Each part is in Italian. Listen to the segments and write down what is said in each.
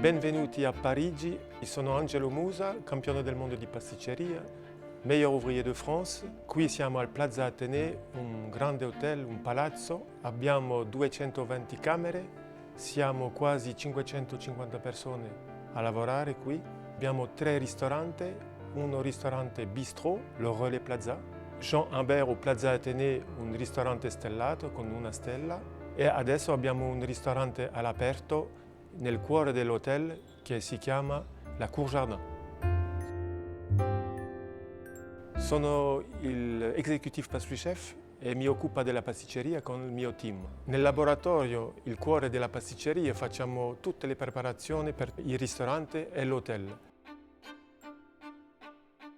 Benvenuti a Parigi, sono Angelo Musa, campione del mondo di pasticceria, meilleur ouvrier de France. Qui siamo al Plaza Athénée, un grande hotel, un palazzo. Abbiamo 220 camere, siamo quasi 550 persone a lavorare qui. Abbiamo 3 ristoranti, un ristorante bistrot, le Relais Plaza. Jean Humbert au Plaza Athénée, un ristorante stellato con una stella. E adesso abbiamo un ristorante all'aperto nel cuore dell'hotel che si chiama La Cour Jardin. Sono l'executive pastry chef e mi occupo della pasticceria con il mio team. Nel laboratorio, il cuore della pasticceria, facciamo tutte le preparazioni per il ristorante e l'hotel.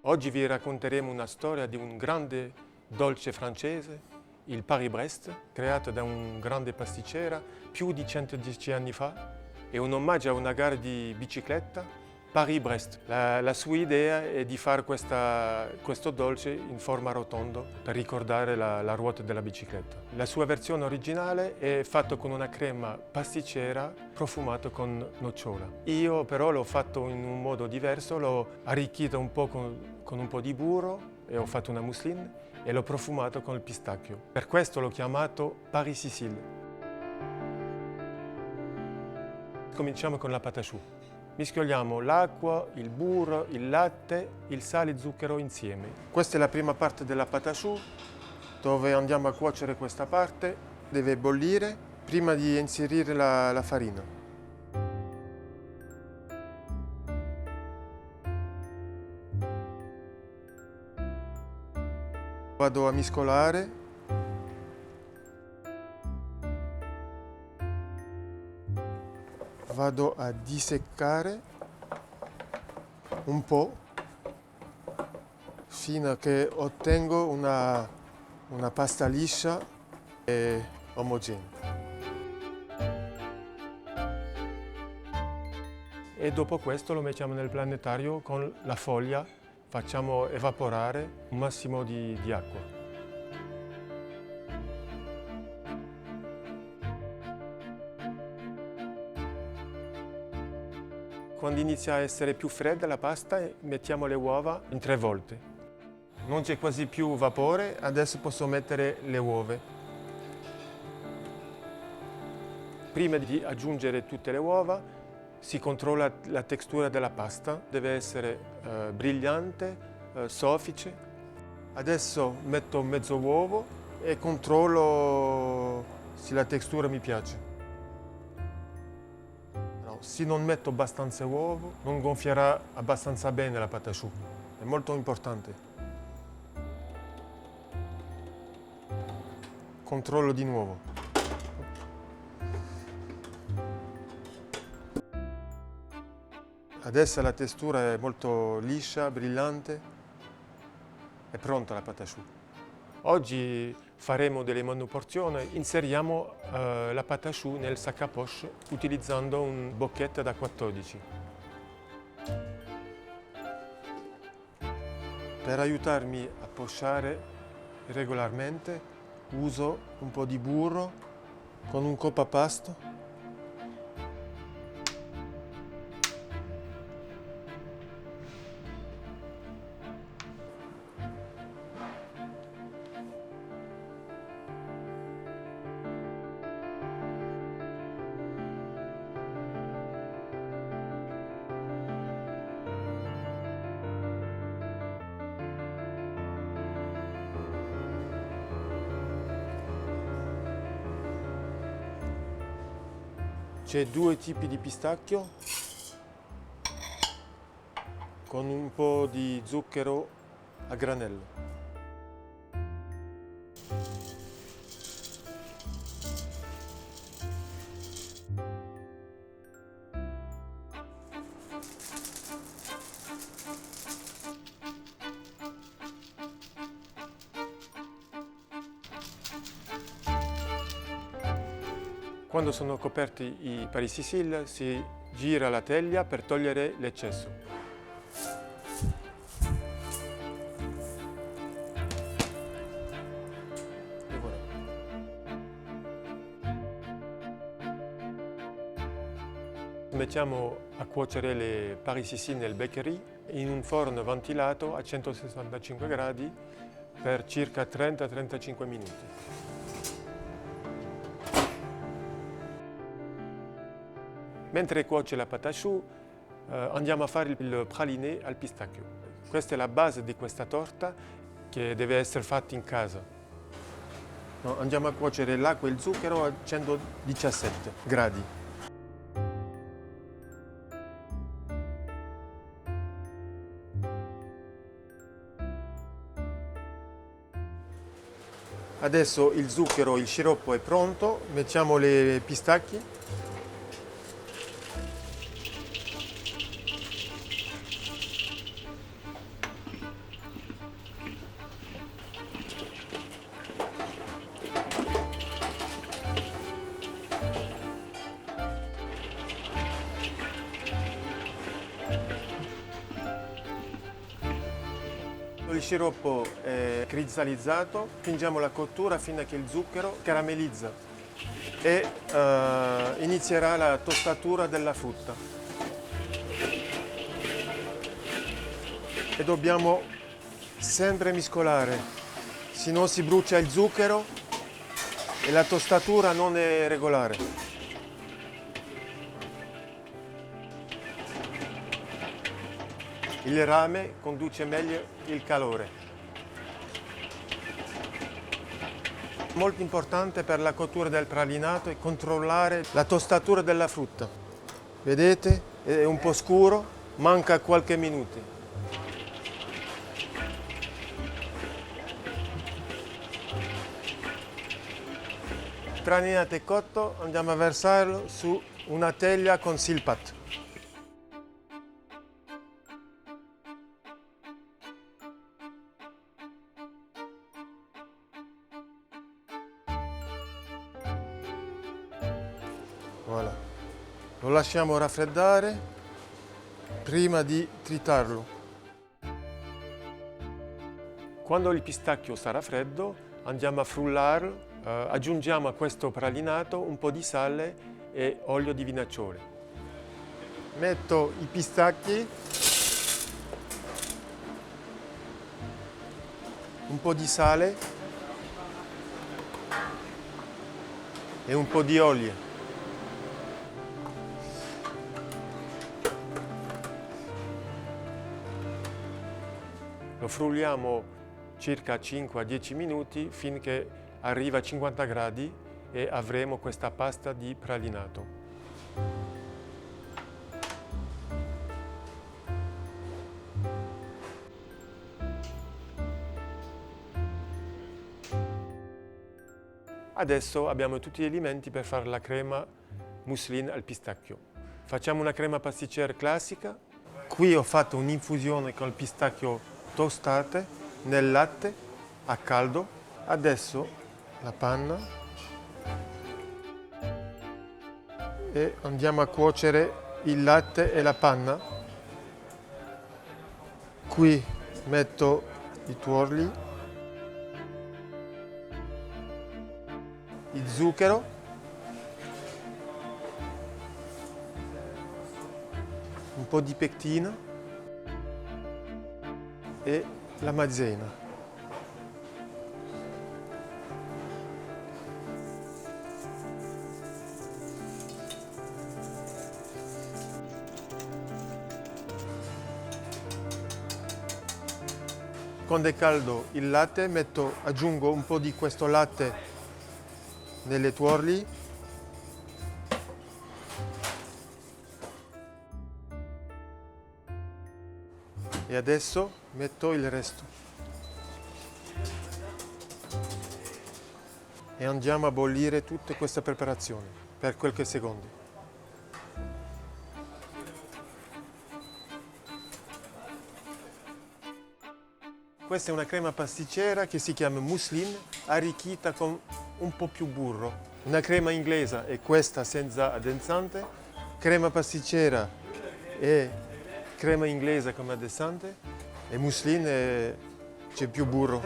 Oggi vi racconteremo una storia di un grande dolce francese, il Paris-Brest, creato da un grande pasticcere più di 110 anni fa. È un omaggio a una gara di bicicletta, Paris-Brest. La sua idea è di fare questo dolce in forma rotonda per ricordare la ruota della bicicletta. La sua versione originale è fatta con una crema pasticcera profumata con nocciola. Io però l'ho fatto in un modo diverso, l'ho arricchito un po' con un po' di burro e ho fatto una mousseline e l'ho profumato con il pistacchio. Per questo l'ho chiamato Paris-Sicile. Cominciamo con la pâte à choux. Mischioliamo l'acqua, il burro, il latte, il sale e zucchero insieme. Questa è la prima parte della pâte à choux, dove andiamo a cuocere questa parte. Deve bollire prima di inserire la farina. Vado a mescolare. Vado a disseccare un po' fino a che ottengo una pasta liscia e omogenea. E dopo questo lo mettiamo nel planetario con la foglia, facciamo evaporare un massimo di acqua. Quando inizia a essere più fredda la pasta, mettiamo le uova in 3 volte. Non c'è quasi più vapore, adesso posso mettere le uova. Prima di aggiungere tutte le uova, si controlla la textura della pasta. Deve essere brillante, soffice. Adesso metto mezzo uovo e controllo se la textura mi piace. Se non metto abbastanza uovo, non gonfierà abbastanza bene la pâte à choux. È molto importante. Controllo di nuovo. Adesso la textura è molto liscia, brillante. È pronta la pâte à choux. Oggi faremo delle monoporzioni, inseriamo la pâte à choux nel sac à poche utilizzando un bocchetto da 14. Per aiutarmi a pochare regolarmente uso un po' di burro con un coppapasto. C'è 2 tipi di pistacchio con un po' di zucchero a granello. Quando sono coperti i Paris-Sicile si gira la teglia per togliere l'eccesso. E voilà. Mettiamo a cuocere le Paris-Sicile nel bakery in un forno ventilato a 165 gradi per circa 30-35 minuti. Mentre cuoce la pâte à choux, andiamo a fare il praliné al pistacchio. Questa è la base di questa torta che deve essere fatta in casa. Andiamo a cuocere l'acqua e il zucchero a 117 gradi. Adesso il zucchero, il sciroppo è pronto, mettiamo le pistacchi. Il sciroppo è cristallizzato, fingiamo la cottura fino a che il zucchero caramellizza e inizierà la tostatura della frutta. E dobbiamo sempre mescolare, se no si brucia il zucchero e la tostatura non è regolare. Il rame conduce meglio il calore. Molto importante per la cottura del pralinato è controllare la tostatura della frutta. Vedete? È un po' scuro, manca qualche minuto. Il pralinato è cotto, andiamo a versarlo su una teglia con silpat. Voilà. Lo lasciamo raffreddare prima di tritarlo. Quando il pistacchio sarà freddo andiamo a frullarlo, aggiungiamo a questo pralinato un po' di sale e olio di vinacciole. Metto i pistacchi, un po' di sale e un po' di olio. Lo frulliamo circa 5-10 minuti finché arriva a 50 gradi e avremo questa pasta di pralinato. Adesso abbiamo tutti gli elementi per fare la crema mousseline al pistacchio. Facciamo una crema pasticcere classica. Qui ho fatto un'infusione con il pistacchio tostate nel latte a caldo. Adesso la panna e andiamo a cuocere il latte e la panna. Qui metto i tuorli, il zucchero, un po' di pectina e la maizena. Quando è caldo il latte, aggiungo un po' di questo latte nelle tuorli. E adesso metto il resto. E andiamo a bollire tutta questa preparazione per qualche secondo. Questa è una crema pasticcera che si chiama mousseline, arricchita con un po' più burro. Una crema inglese è questa senza addensante, crema pasticcera è crema inglese come addensante e mousseline c'è più burro.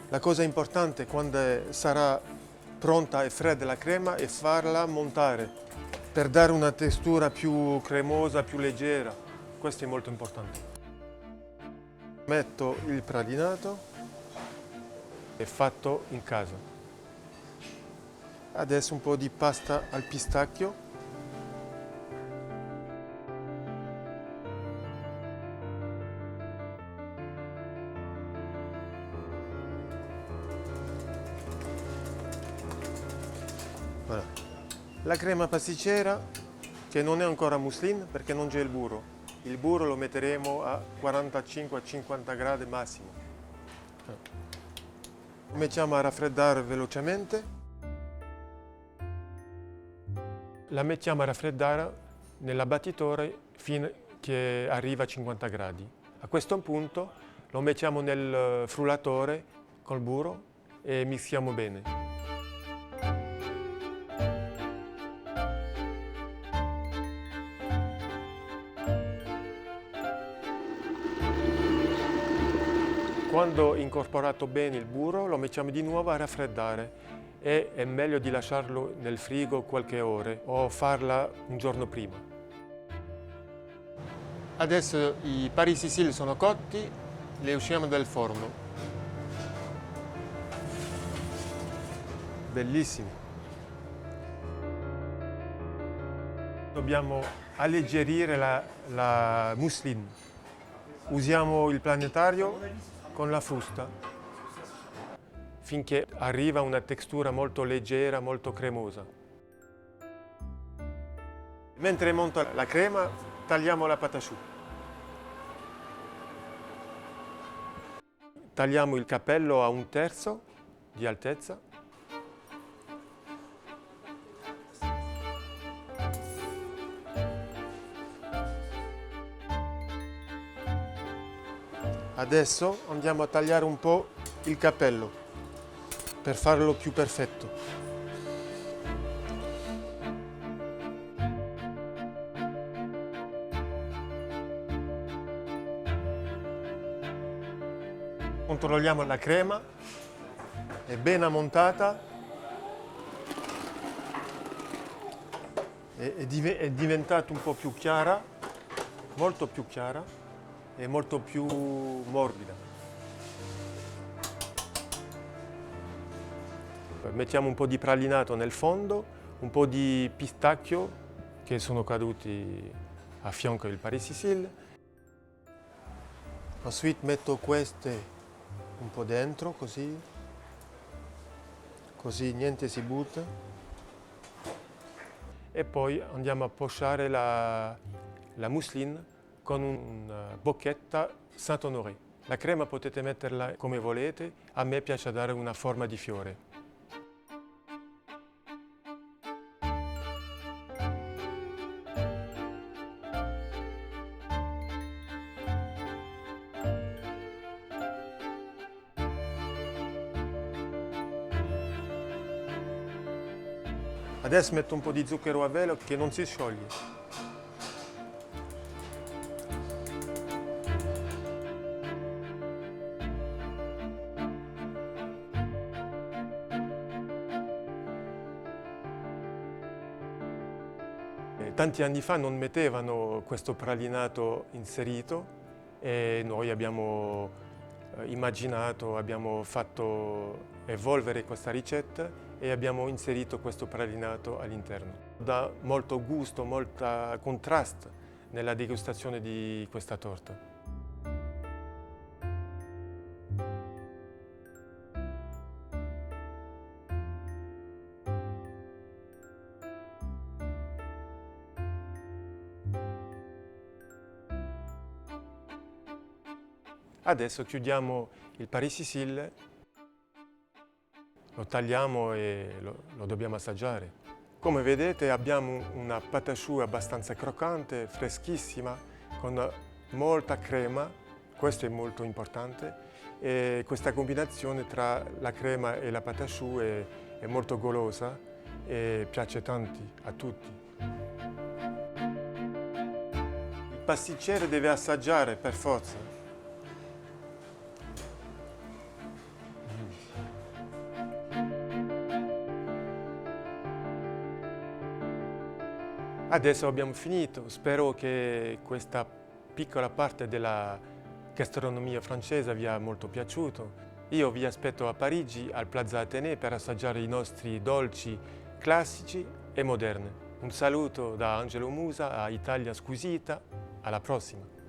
La cosa importante quando sarà pronta e fredda la crema è farla montare. per dare una textura più cremosa, più leggera. Questo è molto importante. Metto il pralinato, è fatto in casa. Adesso un po' di pasta al pistacchio. Voilà. La crema pasticcera, che non è ancora mousseline perché non c'è il burro. Il burro lo metteremo a 45-50 gradi massimo. Lo mettiamo a raffreddare velocemente. La mettiamo a raffreddare nell'abbattitore fino a che arriva a 50 gradi. A questo punto lo mettiamo nel frullatore col burro e mischiamo bene. Quando incorporato bene il burro lo mettiamo di nuovo a raffreddare e è meglio di lasciarlo nel frigo qualche ore o farla un giorno prima. Adesso i Paris Sicile sono cotti, li usciamo dal forno. Bellissimi. Dobbiamo alleggerire la mousseline. Usiamo il planetario con la frusta finché arriva una textura molto leggera, molto cremosa. Mentre monta la crema, tagliamo la patatouille. Tagliamo il cappello a 1/3 di altezza. Adesso andiamo a tagliare un po' il cappello per farlo più perfetto. Controlliamo la crema, è ben ammontata, è diventata un po' più chiara, molto più chiara e molto più morbida. Mettiamo un po' di pralinato nel fondo, un po' di pistacchio che sono caduti a fianco del Paris Sicile. Ensuite metto queste un po' dentro, così niente si butta. E poi andiamo a pochare la mousseline con una bocchetta Saint-Honoré. La crema potete metterla come volete, a me piace dare una forma di fiore. Adesso metto un po' di zucchero a velo che non si scioglie. Tanti anni fa non mettevano questo pralinato inserito e noi abbiamo immaginato, abbiamo fatto evolvere questa ricetta e abbiamo inserito questo pralinato all'interno. Dà molto gusto, molto contrasto nella degustazione di questa torta. Adesso chiudiamo il Paris Sicile, lo tagliamo e lo dobbiamo assaggiare. Come vedete abbiamo una patatouille abbastanza croccante, freschissima, con molta crema, questo è molto importante, e questa combinazione tra la crema e la patatouille è molto golosa e piace a tutti. Il pasticcere deve assaggiare per forza. Adesso abbiamo finito, spero che questa piccola parte della gastronomia francese vi è molto piaciuto. Io vi aspetto a Parigi, al Plaza Athénée, per assaggiare i nostri dolci classici e moderni. Un saluto da Angelo Musa a Italia Squisita, alla prossima!